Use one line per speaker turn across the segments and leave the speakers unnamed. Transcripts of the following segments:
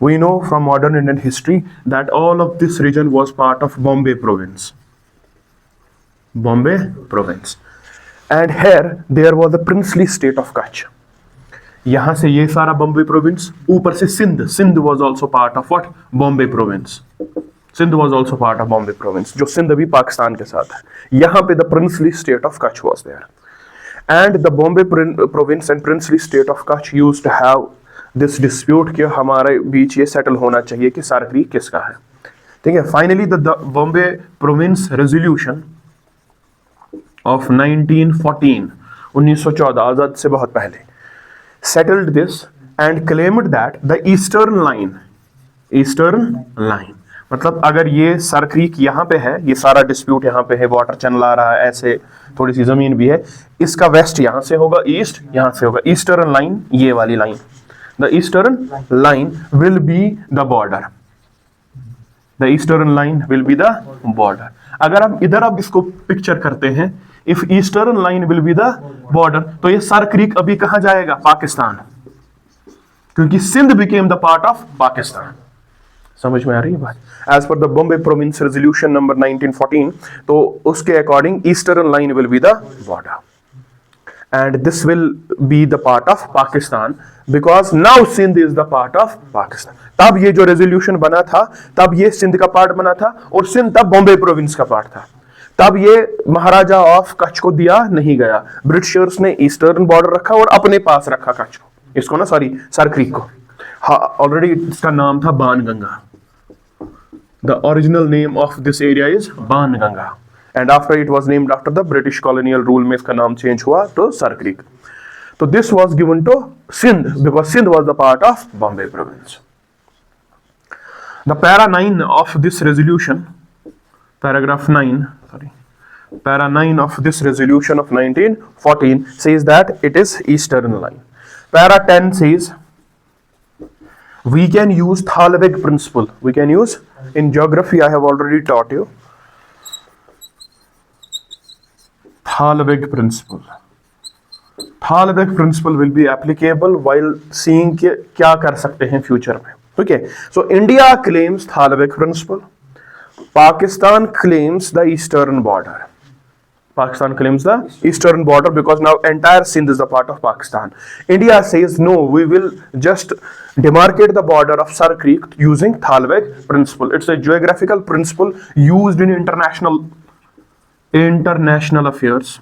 We know from modern Indian history that all of this region was part of Bombay province. Bombay province. And here there was the princely state of Kutch. यहां से ये सारा Bombay province, ऊपर से Sindh was also part of what? Bombay province. Sindh was also part of Bombay province, जो सिंध अभी पाकिस्तान के साथ है. यहाँ पे the princely state of Kutch was there. And the Bombay province and princely state of Kutch used to have this dispute कि हमारे बीच ये सेटल होना चाहिए कि सर क्रीक किसका है. ठीक है. Finally the Bombay province resolution of 1914, 1914, आजाद से बहुत पहले, settled this and claimed that the eastern line, मतलब अगर ये सर क्रीक यहाँ पे है, ये सारा डिस्प्यूट यहाँ पे है, वाटर चैनल आ रहा है, ऐसे थोड़ी सी जमीन भी है, इसका वेस्ट यहाँ से होगा, ईस्ट यहाँ से होगा, ईस्टर्न लाइन ये वाली line, the eastern line will be the border, the eastern line will be the border. अगर हम इधर अब इसको पिक्चर करते हैं, if eastern line will be the border, तो ये सर क्रीक अभी कहां जाएगा? पाकिस्तान, क्योंकि Sindh became the part of Pakistan. समझ में आ रही है बात? As per the Bombay province resolution number 1914, तो उसके according eastern line will be the border and this will be the part of Pakistan because now Sindh is the part of Pakistan. तब ये जो रेजोल्यूशन बना था, तब ये सिंध का पार्ट बना था और सिंध तब बॉम्बे प्रोविंस का पार्ट था. तब ये महाराजा ऑफ कच्छ को दिया नहीं गया. ब्रिटिशर्स ने ईस्टर्न बॉर्डर रखा और अपने पास रखा कच्छ को, इसको ना सॉरी सर क्रीक को. हाँ, ऑलरेडी इसका नाम था Banganga. The original name of this area is Banganga, and after it was named after the British colonial rule में इसका नाम change हुआ तो Sar Creek. So this was given to Sindh because Sindh was the part of Bombay province. The para 9 of this resolution, paragraph 9, para 9 of this resolution of 1914 says that it is eastern line. Para 10 says we can use Thalweg principle. We can use, in geography I have already taught you, Thalweg principle. Thalweg principle will be applicable while seeing कि क्या कर सकते हैं future में. Okay, so India claims Thalweg principle. Pakistan claims the eastern border. Pakistan claims the eastern border because now entire Sindh is a part of Pakistan. India says no, we will just demarcate the border of Sar Creek using Thalweg principle. It's a geographical principle used in international affairs.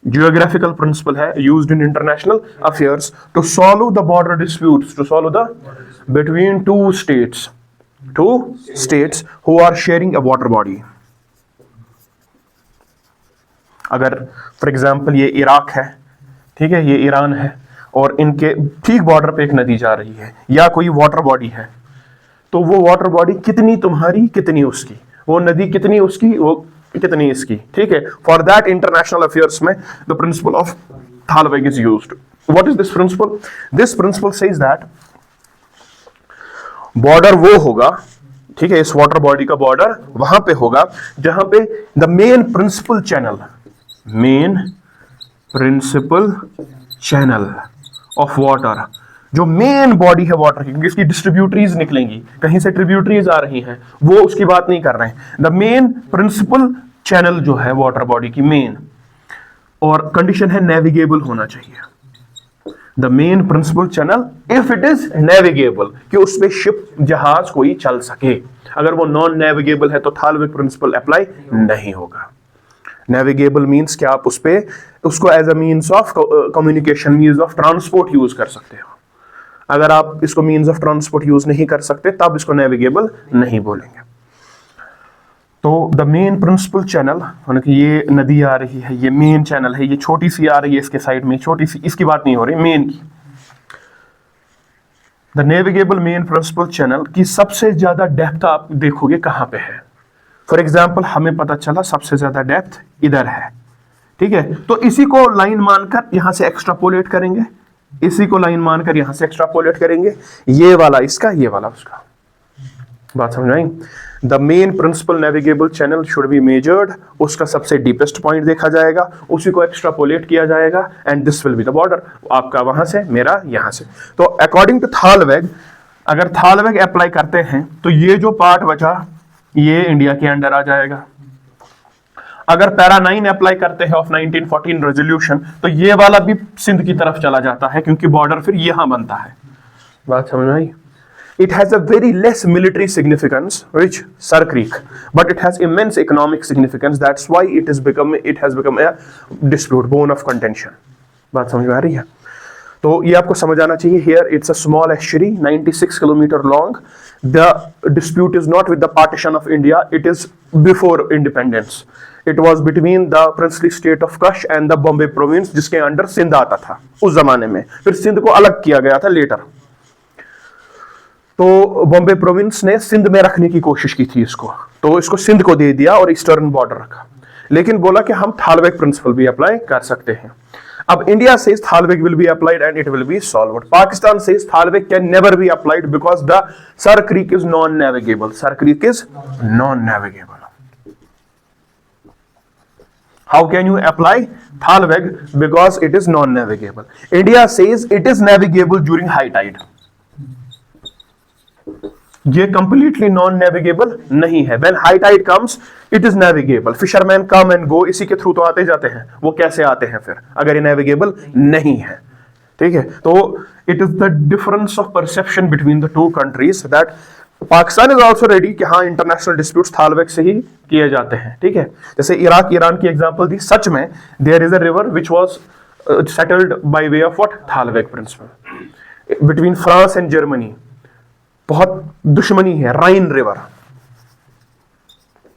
Geographical principle है used in international affairs to solve the border disputes, to solve the between two states who are sharing a water body. अगर for example ये Iraq है, ठीक है, ये Iran है और इनके ठीक बॉर्डर पे एक नदी जा रही है या कोई वाटर बॉडी है, तो वो वाटर बॉडी कितनी तुम्हारी कितनी उसकी, वो नदी कितनी उसकी वो कितनी इसकी. ठीक है. फॉर दैट इंटरनेशनल अफेयर्स में the principle of thalweg is used. What is this principle? This principle says that border वो होगा, ठीक है, इस वाटर बॉडी का बॉर्डर वहां पे होगा जहां पे the main principal channel of water, जो मेन बॉडी है वाटर की, क्योंकि इसकी डिस्ट्रीब्यूटरीज निकलेंगी, कहीं से ट्रिब्यूटरीज आ रही हैं, वो उसकी बात नहीं कर रहे हैं. द मेन प्रिंसिपल चैनल जो है वाटर बॉडी की मेन, और कंडीशन है नेविगेबल होना चाहिए. The main principal channel if it is navigable, कि उस पे शिप जहाज कोई चल सके. अगर वो नॉन नेविगेबल है तो थालवेग प्रिंसिपल अप्लाई नहीं होगा. नेविगेबल मीन्स कि आप उस पे उसको as a means of communication, means of transport use कर सकते हो. अगर आप इसको मीन्स ऑफ ट्रांसपोर्ट यूज नहीं कर सकते तब इसको नेविगेबल नहीं बोलेंगे. तो द मेन प्रिंसिपल चैनल, मतलब कि ये नदी आ रही है, ये मेन चैनल है, ये छोटी सी आ रही है इसके साइड में, छोटी सी, इसकी बात नहीं हो रही, मेन की. The navigable main principal channel की सबसे ज्यादा डेप्थ आप देखोगे कहां पे है. फॉर एग्जाम्पल हमें पता चला सबसे ज्यादा डेप्थ इधर है, ठीक है, तो इसी को लाइन मानकर यहां से एक्स्ट्रापोलेट करेंगे, इसी को लाइन मानकर यहां से एक्स्ट्रापोलेट करेंगे, ये वाला इसका, ये वाला उसका. बात समझ आई? The main principle navigable channel should be measured, उसका सबसे डीपेस्ट पॉइंट देखा जाएगा, उसी को एक्स्ट्रापोलेट किया जाएगा and this will be the border. आपका वहां से, मेरा यहां से. तो अकॉर्डिंग टू थालवेग अगर थालवेग अप्लाई करते हैं तो ये जो पार्ट बचा ये इंडिया के अंडर आ जाएगा। अगर पैरा 9 अप्लाई करते हैं ऑफ 1914 रेजोल्यूशन तो ये वाला भी सिंध की तरफ चला जाता है, क्योंकि बॉर्डर फिर यहां बनता है। बात समझ में आई? It has a very less military significance, which Sar Creek, but it has immense economic significance. That's why it has become a dispute, bone of contention. बात समझ में आ रही है? तो ये आपको समझ आना चाहिए। Here it's a small estuary, 96 kilometer long. The dispute is not with the partition of India. It is before independence. It was between the princely state of Kutch and the Bombay province, जिसके under Sindh आता था उस जमाने में। फिर सिंध को अलग किया गया था लेटर। तो बॉम्बे प्रोविंस ने सिंध में रखने की कोशिश की थी इसको, तो इसको सिंध को दे दिया और ईस्टर्न बॉर्डर रखा, लेकिन बोला कि हम थालवेग प्रिंसिपल भी अप्लाई कर सकते हैं। अब India says thalweg will be applied and it will be solved. Pakistan says thalweg can never be applied because the Sir creek is non navigable. Sir creek is non navigable. How can you apply Thalweg? Because it is non-navigable. India says it is navigable during high tide. ये completely non-navigable नहीं है। When high tide comes, it is navigable. Fishermen come and go, इसी के through तो आते जाते हैं। वो कैसे आते हैं फिर अगर ये navigable नहीं है? ठीक है, तो it is the difference of perception between the two countries that Pakistan is also ready कि हाँ इंटरनेशनल डिस्प्यूट्स थालवेग से ही किए जाते हैं। ठीक है, जैसे इराक ईरान की एग्जांपल दी, सच में there is a river which was settled by way of what thalweg principle between France and Germany. बहुत दुश्मनी है, राइन रिवर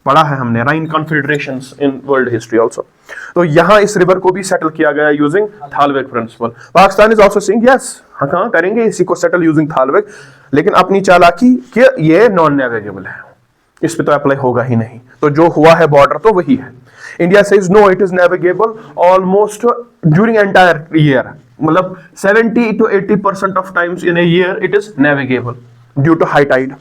पढ़ा है हमने, Rhine confederations in world history also. तो यहां इस रिवर को भी सेटल किया गया using thalweg principle. Pakistan is also saying yes, हाँ कहां करेंगे इसी को सेटल यूजिंग थालवेग, लेकिन अपनी चालाकी कि ये नॉन नेविगेबल है, इस पे तो अप्लाई होगा ही नहीं। तो जो हुआ है बॉर्डर तो वही है। India says no it is navigable almost during entire year, मतलब 70 to 80% of times in a year it is navigable due to high tide.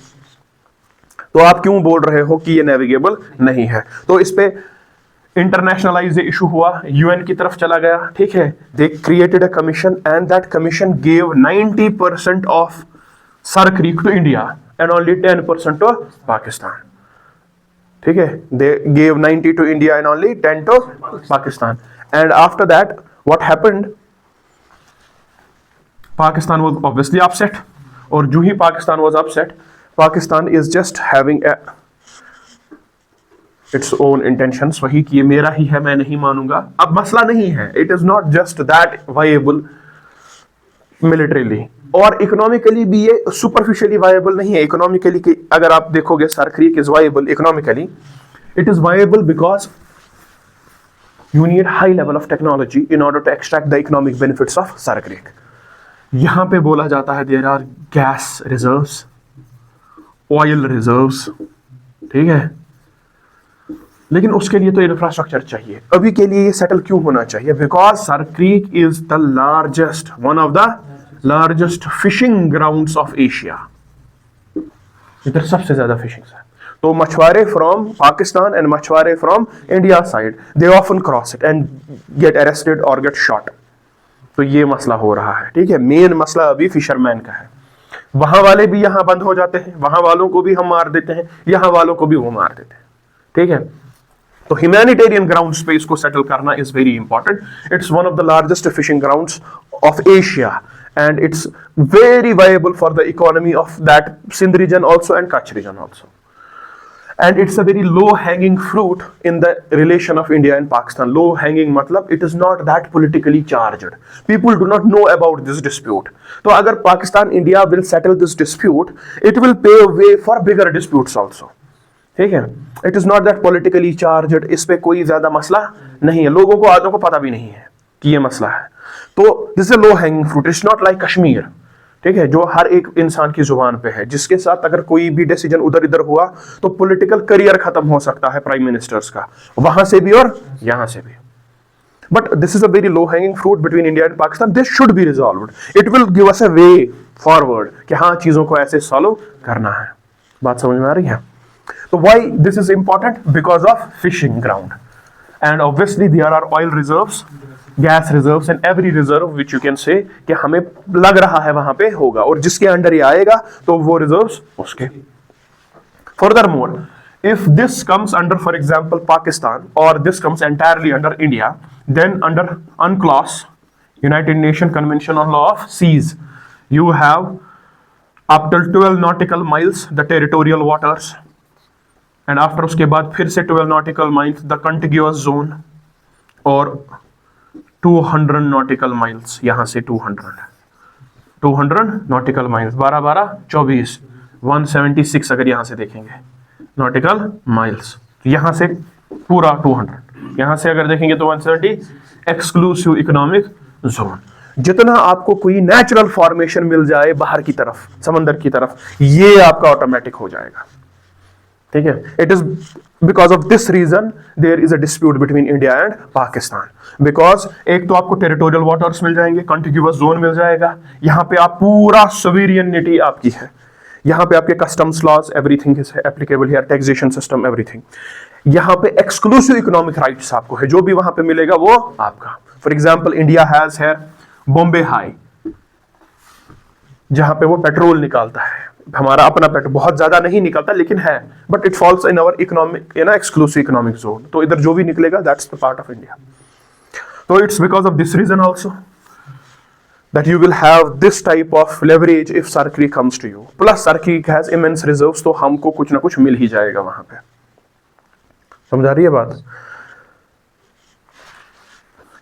तो आप क्यों बोल रहे हो कि ये नेविगेबल नहीं है? तो इस पे इंटरनेशनलाइज इशू हुआ, यूएन की तरफ चला गया। ठीक है, they created a commission and that commission gave 90% of sir Creek to India and only 10% to Pakistan. ठीक है, they gave 90 to India and only 10 to Pakistan. And after that what happened, Pakistan was obviously upset, और जो ही Pakistan was upset, Pakistan is just having its own intentions, वही कि ये मेरा ही है, मैं नहीं मानूंगा। अब मसला नहीं है, it is not just that viable militarily और इकोनॉमिकली भी ये सुपरफिशियली वायबल नहीं है। इकोनॉमिकली की अगर आप देखोगे Sir creek is viable economically, it is viable because you need high level of technology in order to extract the economic benefits of sir Creek. यहां पे बोला जाता है there are gas reserves, oil reserves, ठीक है, लेकिन उसके लिए तो इंफ्रास्ट्रक्चर चाहिए। अभी के लिए ये सेटल क्यों होना चाहिए? Because Sir creek is the largest, one of the largest fishing grounds of Asia. इधर सबसे ज्यादा फिशिंग है। तो मछुआरे फ्रॉम पाकिस्तान एंड मछुआरे from India side, they often cross it and get arrested और गेट शॉट। तो ये मसला हो रहा है। ठीक है, मेन मसला अभी फिशरमैन का है। वहां वाले भी यहां बंद हो जाते हैं, वहां वालों को भी हम मार देते हैं, यहां वालों को भी वो मार देते हैं। ठीक है, तो ह्यूमैनिटेरियन ग्राउंड्स पे इसको सेटल करना is very important. It's one of the largest fishing grounds of Asia and it's very viable for the economy of that Sindh region also and Kutch region also. And it's a very low hanging fruit in the relation of India and Pakistan. Low hanging matlab it is not that politically charged. People do not know about this dispute. तो अगर Pakistan India will settle this dispute, it will pave way for bigger disputes also. ठीक है, it is not that politically charged. इस पे कोई ज्यादा मसला नहीं है, लोगों को आदों को पता भी नहीं है कि ये मसला है। तो this is a low hanging fruit. It's not like Kashmir. ठीक है, जो हर एक इंसान की जुबान पे है, जिसके साथ अगर कोई भी डिसीजन उधर इधर हुआ तो पॉलिटिकल करियर खत्म हो सकता है प्राइम मिनिस्टर्स का, वहां से भी और यहां से भी। But this is a very low hanging fruit between India and Pakistan. This should be resolved. It will give us a way forward कि हाँ चीजों को ऐसे सॉल्व करना है। बात समझ में आ रही है? तो why this is important? Because of fishing ground and obviously there are oil reserves gas reserves and every reserve which you can say कि हमें लग रहा है वहां पे होगा, और जिसके अंडर ये आएगा तो वो रिजर्व्स उसके। Furthermore, if this comes under, for example, Pakistan, or this comes entirely under India, then under UNCLOS, United Nations Convention on Law of Seas, you have up till 12 nautical miles the territorial waters, and after उसके बाद फिर से 12 nautical miles the contiguous zone, और 200 nautical miles, यहाँ से 200 nautical miles, 12 12 24, 176 अगर यहां से देखेंगे नॉटिकल माइल्स, यहां से पूरा 200, यहां से अगर देखेंगे तो 170 एक्सक्लूसिव इकोनॉमिक जोन। जितना आपको कोई नेचुरल फॉर्मेशन मिल जाए बाहर की तरफ, समंदर की तरफ, ये आपका ऑटोमेटिक हो जाएगा, ठीक है। It is because of this region there is a dispute between India and Pakistan, because एक तो आपको टेरिटोरियल वाटर्स मिल जाएंगे, कॉन्टिग्यूअस जोन मिल जाएगा, यहां पे आप पूरा सोवेरियनिटी आपकी है, यहाँ पे आपके customs laws everything is applicable here, taxation system everything. यहाँ पे एक्सक्लूसिव इकोनॉमिक राइट्स आपको है, जो भी वहां पे मिलेगा वो आपका। फॉर एग्जांपल इंडिया हैज है बॉम्बे हाई, जहां पे वो पेट्रोल निकालता है, हमारा अपना पेट्रोल बहुत ज्यादा नहीं निकलता लेकिन है, but it falls in our economic exclusive economic zone, तो इधर जो भी निकलेगा that's the part of India. तो it's because of this reason also that you will have this type of leverage if Sar Creek comes to you. Plus Sar Creek has immense reserves, तो हमको कुछ ना कुछ मिल ही जाएगा वहां पे। समझ आ रही है बात?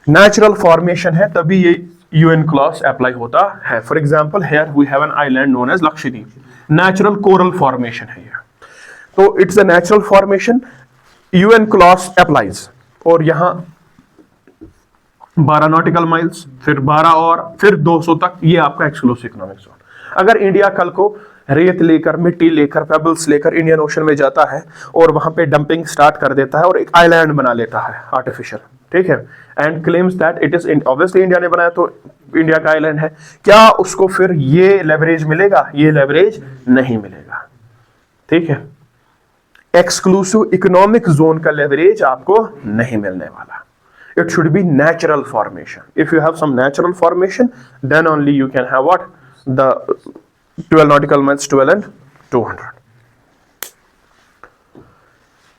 नेचुरल फॉर्मेशन है तभी ये UN क्लॉज अप्लाई होता है। For example here we have an island known as Lakshadweep, natural coral formation है ये, तो it's a natural formation, UN clause applies, और यहां 12 नॉटिकल माइल्स, फिर 12 और फिर 200 तक, ये आपका एक्सक्लूसिव इकोनॉमिक जोन। अगर इंडिया कल को रेत लेकर, मिट्टी लेकर, पेबल्स लेकर इंडियन ओशन में जाता है और वहां पे डंपिंग स्टार्ट कर देता है और एक आइलैंड बना लेता है आर्टिफिशियल, ठीक है, and claims that it is, obviously India ने बनाया तो इंडिया का आइलैंड है, क्या उसको फिर ये लेवरेज मिलेगा? ये लेवरेज नहीं मिलेगा, ठीक है। एक्सक्लूसिव इकोनॉमिक जोन का लेवरेज आपको नहीं मिलने वाला। It should be natural formation. If you have some natural formation, then only you can have what? The 12 nautical miles, 12 and 200.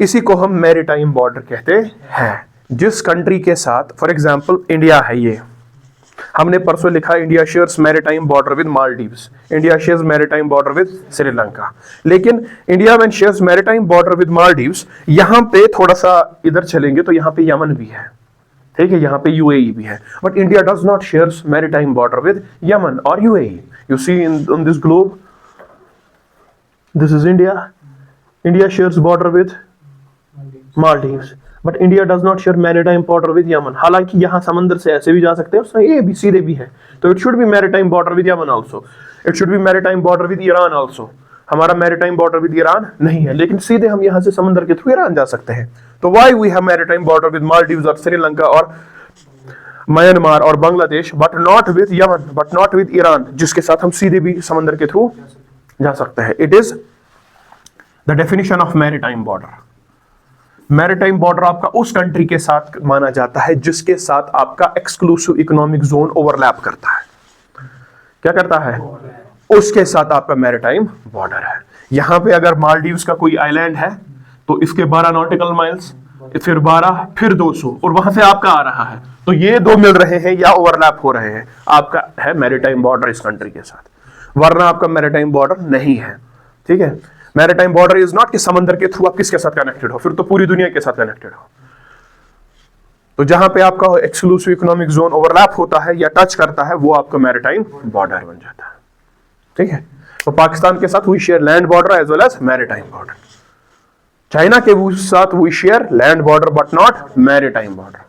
इसी को हम मैरीटाइम बॉर्डर कहते हैं। जिस कंट्री के साथ, फॉर एग्जाम्पल इंडिया है, ये हमने परसों लिखा India shares maritime border with Maldives, India shares maritime border with Sri Lanka, लेकिन India when shares maritime border with Maldives, यहां पे थोड़ा सा इधर चलेंगे तो यहां पे यमन भी है, ठीक है, यहाँ पे UAE भी है, but India does not shares maritime border with Yemen और UAE। You see in this globe, this is India, India shares border with Maldives, but India does not share maritime border with Yemen. हालांकि यहाँ समंदर से ऐसे भी जा सकते हैं और ये भी सीधे भी है, तो it should B maritime border with Yemen also, it should B maritime border with Iran also. हमारा मैरीटाइम बॉर्डर विद ईरान नहीं है, लेकिन सीधे हम यहाँ से समंदर के थ्रू ईरान जा सकते हैं। तो why we have maritime border with Maldives और श्रीलंका और म्यांमार और Bangladesh, but not with Yemen, but not with Iran, जिसके साथ हम सीधे भी समंदर के थ्रू जा सकते हैं। It is the definition of maritime border. Maritime border आपका उस कंट्री के साथ माना जाता है जिसके साथ आपका एक्सक्लूसिव इकोनॉमिक जोन ओवरलैप करता है। क्या करता है? उसके साथ आपका मैरीटाइम बॉर्डर है। यहां पे अगर मालदीव्स का कोई आइलैंड है तो इसके 12 नॉटिकल माइल्स, फिर 12, फिर 200, और वहां से आपका आ रहा है, तो ये दो मिल रहे हैं या ओवरलैप हो रहे हैं, आपका है मैरीटाइम बॉर्डर इस कंट्री के साथ, वरना आपका मैरीटाइम बॉर्डर नहीं है, ठीक है। मैरीटाइम बॉर्डर इज नॉट कि समंदर के थ्रू आप किसके साथ कनेक्टेड हो, फिर तो पूरी दुनिया के साथ कनेक्टेड हो। तो जहां पे आपका एक्सक्लूसिव इकोनॉमिक जोन ओवरलैप होता है या टच करता है, वो आपका मैरीटाइम बॉर्डर बन जाता है, ठीक है। तो पाकिस्तान के साथ we share land border as well as maritime border. China के साथ we share land border but not maritime border.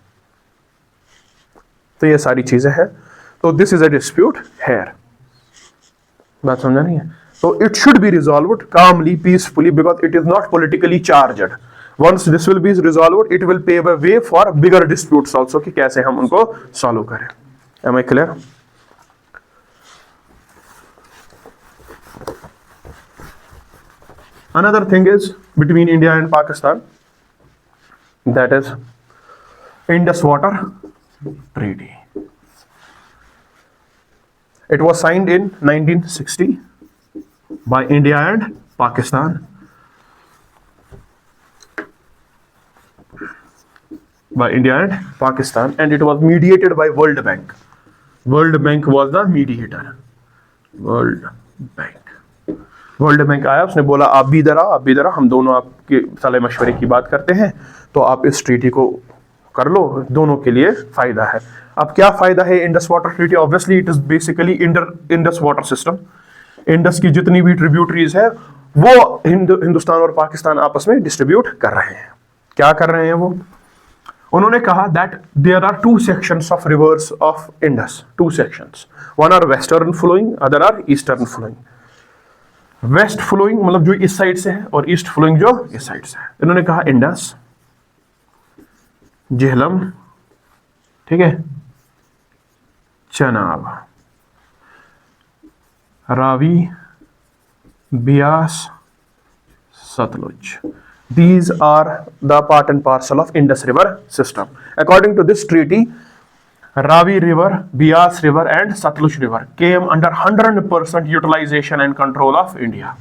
तो ये सारी चीजें हैं। तो this is a dispute here. बात समझा नहीं है? तो it should be resolved calmly, peacefully, because it is not politically charged. Once this will be resolved, it will pave a way for bigger disputes also, कि कैसे हम उनको solve करें। Am I clear? Another thing is between India and Pakistan, that is Indus water, treaty. It was signed in 1960 by India and Pakistan. By India and Pakistan, and it was mediated by World Bank. World Bank was the mediator. World Bank आया, उसने बोला आप भी इधर आओ, आप भी इधर आओ, हम दोनों आपके सलाह मशवरे की बात करते हैं, तो आप इस ट्रीटी को कर लो, दोनों के लिए फायदा है। अब क्या फायदा है Indus water treaty? Obviously it is basically Indus water system. Indus की जितनी भी ट्रिब्यूटरीज है वो हिंदुस्तान और पाकिस्तान आपस में डिस्ट्रीब्यूट कर रहे हैं। क्या कर रहे हैं वो? उन्होंने कहा that there are two sections of rivers of Indus, two sections, one are western flowing, other are eastern flowing. West flowing मतलब जो इस साइड से है, और ईस्ट फ्लोइंग जो इस साइड से है। इन्होंने कहा इंडस, झेलम, ठीक है, Chenab, Ravi, Beas, Sutlej. These are the part and parcel of Indus River system. According to this treaty, Ravi River, Bias River and Satluj River came under 100% utilization and control of India.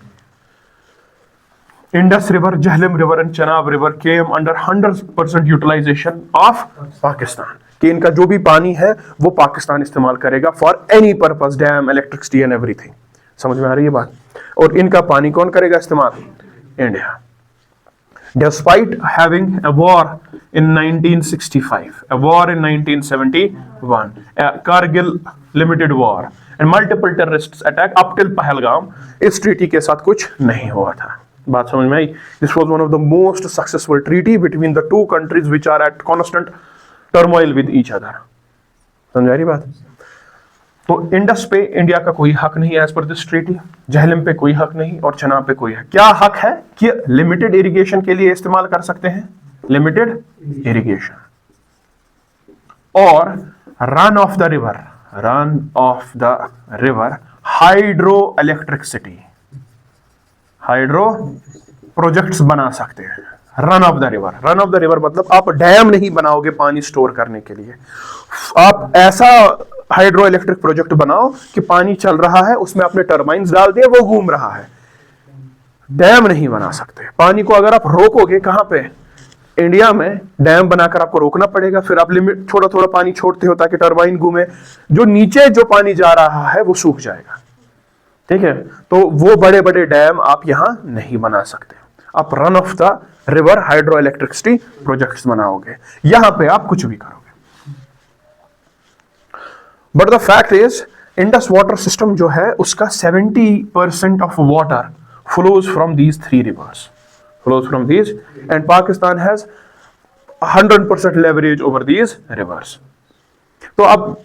Indus River, Jhelum River and Chenab River came under 100% utilization of Pakistan. कि इनका जो भी पानी है वो पाकिस्तान इस्तेमाल करेगा for any purpose, dam, electricity and everything. समझ में आ रही है बात? और इनका पानी कौन करेगा इस्तेमाल? India. Despite having a war in 1965, a war in 1971, a Kargil limited war and multiple terrorist attack up till Pahalgam, इस treaty के साथ कुछ नहीं हुआ था। बात समझ में आई? This was one of the most successful treaty between the two countries which are at constant turmoil with each other. समझ आ रही बात? तो इंडस पे इंडिया का कोई हक नहीं as per this treaty, Jhelum पे कोई हक नहीं और चनाब पे कोई हक। क्या हक है कि लिमिटेड इरिगेशन के लिए इस्तेमाल कर सकते हैं, लिमिटेड इरिगेशन, और run of the river, hydro electricity, hydro projects बना सकते हैं। रन ऑफ द रिवर मतलब आप डैम नहीं बनाओगे पानी स्टोर करने के लिए, आप ऐसा हाइड्रो इलेक्ट्रिक प्रोजेक्ट बनाओ कि पानी चल रहा है, उसमें आपने टर्बाइन्स डाल दिए, वो घूम रहा है। डैम नहीं बना सकते। पानी को अगर आप रोकोगे, कहां पे? इंडिया में डैम बनाकर आपको रोकना पड़ेगा, फिर आप लिमिट थोड़ा थोड़ा पानी छोड़ते हो ताकि टर्बाइन घूमे, जो नीचे जो पानी जा रहा है वो सूख जाएगा। ठीक है, तो वो बड़े बड़े डैम आप यहां नहीं बना सकते। आप run of the river hydro electricity projects बनाओगे, यहां पे आप कुछ भी करोगे। But the fact is Indus water system जो है उसका 70% of water flows from these three reverse, and Pakistan has 100% leverage over these rivers. तो अब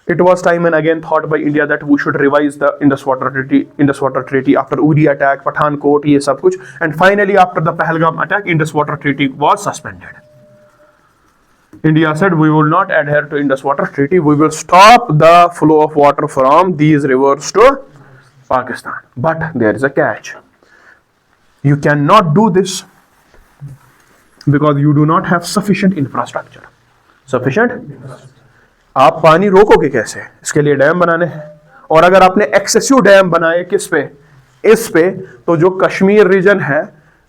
it was time and again thought by India that we should revise the Indus Water Treaty after Uri attack, Pathankot, ये सब कुछ, and finally after the Pahalgam attack, Indus Water Treaty was suspended. India said we will not adhere to Indus Water Treaty, we will stop the flow of water from these rivers to Pakistan. But there is a catch. You cannot do this because you do not have sufficient infrastructure. आप पानी रोकोगे कैसे? इसके लिए dam बनाने हैं, और अगर आपने एक्सेसिव डैम बनाए किस पे? इस पे, तो जो कश्मीर रीजन है,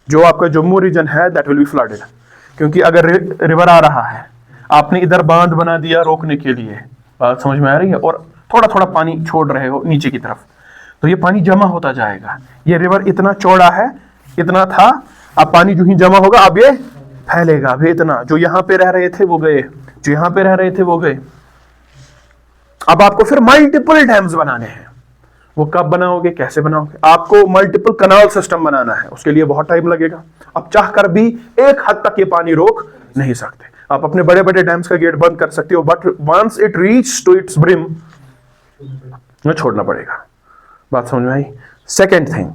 जो आपका जम्मू रीजन है, दैट विल बी फ्लडेड। क्योंकि अगर रिवर आ रहा है, आपने इधर बांध बना दिया रोकने के लिए, बात समझ में आ रही है, और थोड़ा थोड़ा पानी छोड़ रहे हो नीचे की तरफ, तो ये पानी जमा होता जाएगा। ये रिवर इतना चौड़ा है, इतना था, अब पानी जो ही जमा होगा अब ये फैलेगा। अब इतना, जो यहाँ पे रह रहे थे वो गए, जो यहाँ पे रह रहे थे वो गए। अब आपको फिर मल्टीपल डैम्स बनाने हैं। वो कब बनाओगे, कैसे बनाओगे? आपको मल्टीपल कनाल सिस्टम बनाना है, उसके लिए बहुत टाइम लगेगा। अब चाहकर भी एक हद तक ये पानी रोक नहीं सकते। आप अपने बड़े बड़े डैम्स का गेट बंद कर सकते हो, but once it reach to its brim छोड़ना पड़ेगा। बात समझ में आई? Second thing,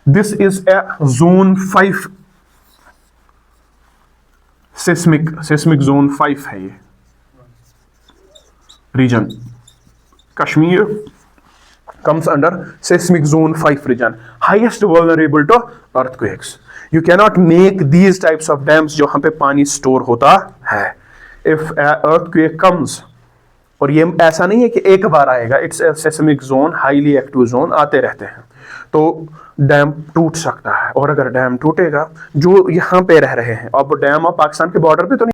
this is a zone 5 seismic zone 5 है। ये रीजन Kashmir comes under seismic zone 5 region, highest vulnerable to earthquakes. You cannot make these types of dams जहाँ पे पानी स्टोर होता है. If an earthquake comes, और ये ऐसा नहीं है कि एक बार आएगा, it's seismic zone, highly active zone, आते रहते हैं। तो डैम टूट सकता है, और अगर डैम टूटेगा, जो यहाँ पे रह रहे हैं, अब डैम अब पाकिस्तान के बॉर्डर पे तो नहीं